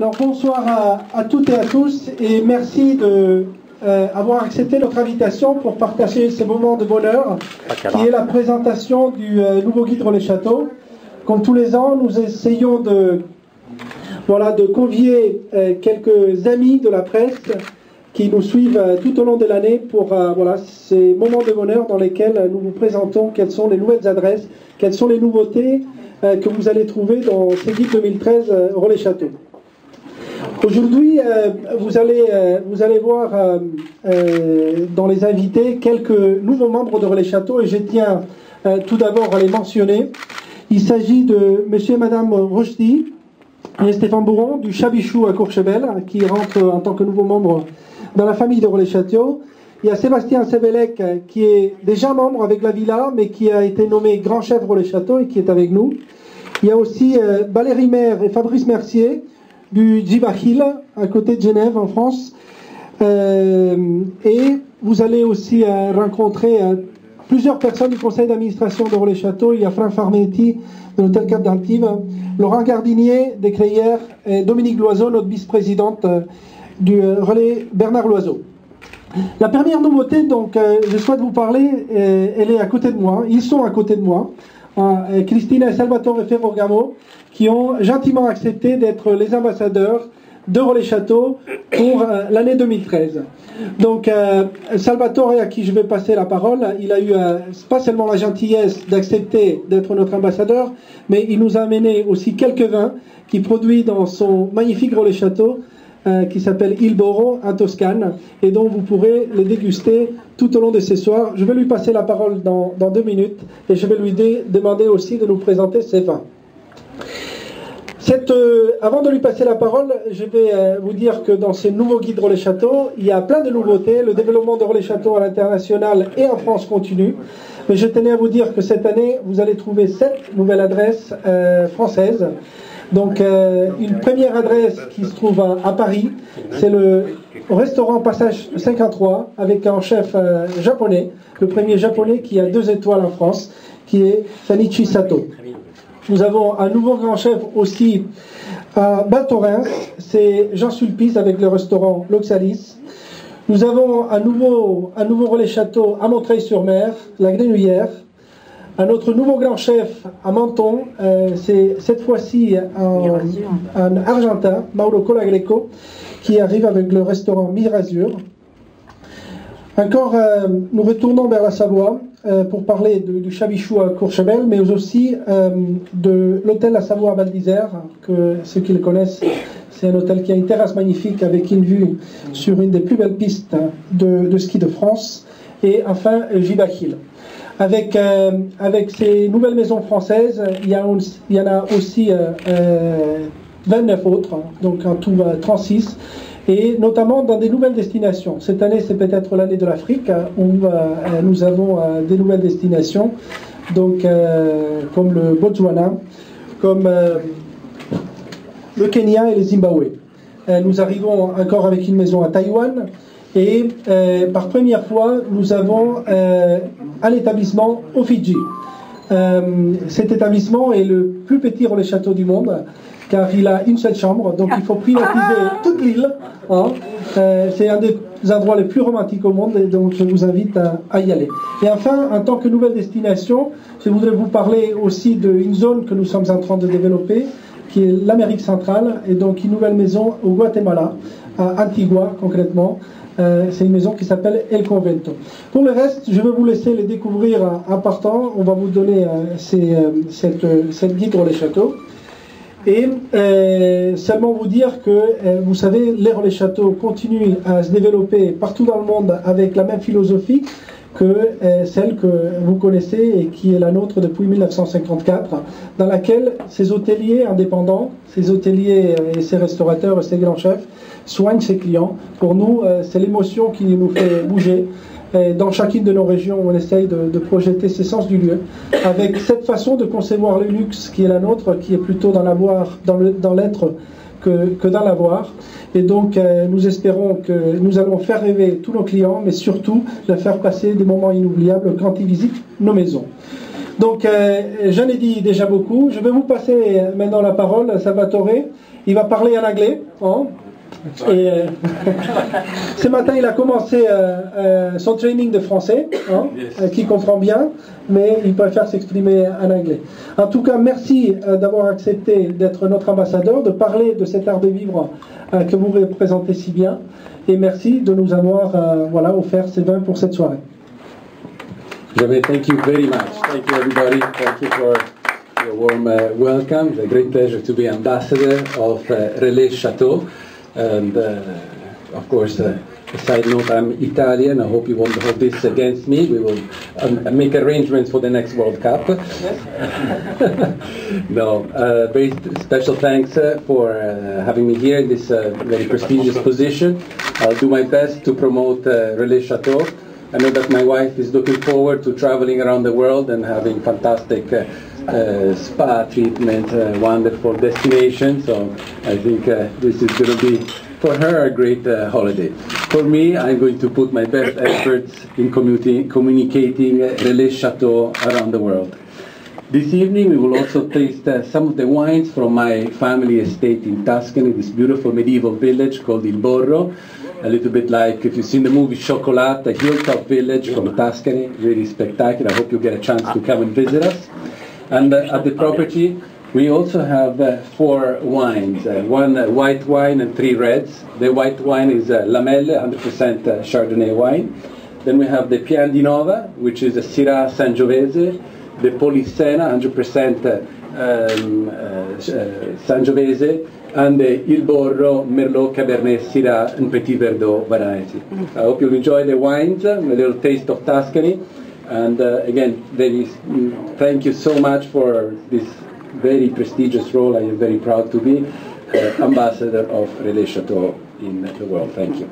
Alors bonsoir à toutes et à tous et merci d'avoir accepté notre invitation pour partager ces moments de bonheur qui est la présentation du nouveau guide Relais Château. Comme tous les ans, nous essayons de convier quelques amis de la presse qui nous suivent tout au long de l'année pour ces moments de bonheur dans lesquels nous vous présentons quelles sont les nouvelles adresses, quelles sont les nouveautés que vous allez trouver dans ce guide 2013 Relais Château. Aujourd'hui, vous allez voir dans les invités quelques nouveaux membres de Relais Château et je tiens tout d'abord à les mentionner. Il s'agit de monsieur et madame Rochdy et Stéphane Bourron du Chabichou à Courchevel qui rentrent en tant que nouveaux membres dans la famille de Relais Château. Il y a Sébastien Sebelec qui est déjà membre avec la Villa mais qui a été nommé grand chef Relais Château et qui est avec nous. Il y a aussi Valérie Maire et Fabrice Mercier du Djibahil, à côté de Genève, en France. Et vous allez aussi rencontrer plusieurs personnes du conseil d'administration de Relais Château. Il y a Franck Farmetti de l'hôtel Cap d'Antibes, Laurent Gardinier des Crayères et Dominique Loiseau, notre vice-présidente du Relais Bernard Loiseau. La première nouveauté, donc, je souhaite vous parler, elle est à côté de moi. Ils sont à côté de moi. Christina et Salvatore Ferragamo qui ont gentiment accepté d'être les ambassadeurs de Relais Château pour l'année 2013. Donc Salvatore, à qui je vais passer la parole, il a eu pas seulement la gentillesse d'accepter d'être notre ambassadeur, mais il nous a amené aussi quelques vins qu'il produit dans son magnifique Relais Château qui s'appelle Il Boro en Toscane et dont vous pourrez les déguster tout au long de ce soir. Je vais lui passer la parole dans 2 minutes et je vais lui demander aussi de nous présenter ses vins. Avant de lui passer la parole, je vais vous dire que dans ce nouveau guide Relais Château, il y a plein de nouveautés. Le développement de Relais Château à l'international et en France continue. Mais je tenais à vous dire que cette année, vous allez trouver 7 nouvelles adresses françaises. Donc une première adresse qui se trouve à Paris, c'est le restaurant Passage 53 avec un chef japonais, le premier japonais qui a 2 étoiles en France, qui est Sanichi Sato. Nous avons un nouveau grand chef aussi à Val-Thorens, c'est Jean Sulpice avec le restaurant L'Oxalis. Nous avons un nouveau Relais Château à Montreuil-sur-Mer, la Grenouillère. Un autre nouveau grand chef à Menton, c'est cette fois-ci un Argentin, Mauro Colagreco, qui arrive avec le restaurant Mirazur. Encore, nous retournons vers la Savoie pour parler du Chabichou à Courchevel, mais aussi de l'hôtel La Savoie à Val d'Isère, que ceux qui le connaissent, c'est un hôtel qui a une terrasse magnifique avec une vue sur une des plus belles pistes de ski de France. Et enfin, Djibahil. Avec ces nouvelles maisons françaises, il y en a aussi 29 autres, donc en tout 36, et notamment dans des nouvelles destinations. Cette année, c'est peut-être l'année de l'Afrique, où nous avons des nouvelles destinations, donc comme le Botswana, comme le Kenya et le Zimbabwe. Nous arrivons encore avec une maison à Taïwan. Et par première fois, nous avons un établissement au Fidji. Cet établissement est le plus petit Relais Château du monde, car il a une seule chambre, donc il faut privatiser toute l'île. Hein. C'est un des endroits les plus romantiques au monde, et donc je vous invite à y aller. Et enfin, en tant que nouvelle destination, je voudrais vous parler aussi d'une zone que nous sommes en train de développer, qui est l'Amérique centrale, et donc une nouvelle maison au Guatemala, à Antigua concrètement. C'est une maison qui s'appelle El Convento. Pour le reste, je vais vous laisser les découvrir en partant. On va vous donner cette guide Relais Château. Et seulement vous dire que, vous savez, les Relais Château continuent à se développer partout dans le monde avec la même philosophie que celle que vous connaissez et qui est la nôtre depuis 1954, dans laquelle ces hôteliers indépendants, ces hôteliers et ces restaurateurs et ces grands chefs soignent ses clients. Pour nous, c'est l'émotion qui nous fait bouger. Et dans chacune de nos régions, on essaye de projeter ce sens du lieu, avec cette façon de concevoir le luxe qui est la nôtre, qui est plutôt dans l'être que dans l'avoir. Et donc, nous espérons que nous allons faire rêver tous nos clients, mais surtout leur faire passer des moments inoubliables quand ils visitent nos maisons. Donc, j'en ai dit déjà beaucoup. Je vais vous passer maintenant la parole à Salvatore. Il va parler en anglais. Hein. Et ce matin, il a commencé son training de français, hein, qui comprend bien, mais il préfère s'exprimer en anglais. En tout cas, merci d'avoir accepté d'être notre ambassadeur, de parler de cet art de vivre que vous représentez si bien, et merci de nous avoir offert ces vins pour cette soirée. Javier, thank you very much. Thank you, everybody. Thank you for your warm welcome. It's a great pleasure to be ambassador of Relais Chateau. And of course, a side note, I'm Italian. I hope you won't hold this against me. We will make arrangements for the next World Cup. No, very special thanks for having me here in this very prestigious position. I'll do my best to promote Relais Chateau. I know that my wife is looking forward to traveling around the world and having fantastic spa treatment, wonderful destination. So I think this is going to be for her a great holiday. For me, I'm going to put my best efforts in communicating Relais Chateau around the world. This evening we will also taste some of the wines from my family estate in Tuscany, this beautiful medieval village called Il Borro. A little bit like if you've seen the movie Chocolat, a hilltop village from Tuscany, really spectacular. I hope you get a chance to come and visit us. And at the property, we also have 4 wines, one white wine and 3 reds. The white wine is Lamelle, 100% Chardonnay wine. Then we have the Pian di Nova, which is a Syrah Sangiovese, the Polissena, 100% Sangiovese, and the Il Borro Merlot Cabernet Syrah and Petit Verdot variety. I hope you'll enjoy the wines, a little taste of Tuscany. And again, thank you so much for this very prestigious role. I am very proud to be ambassador of Relais Chateau in the world. Thank you.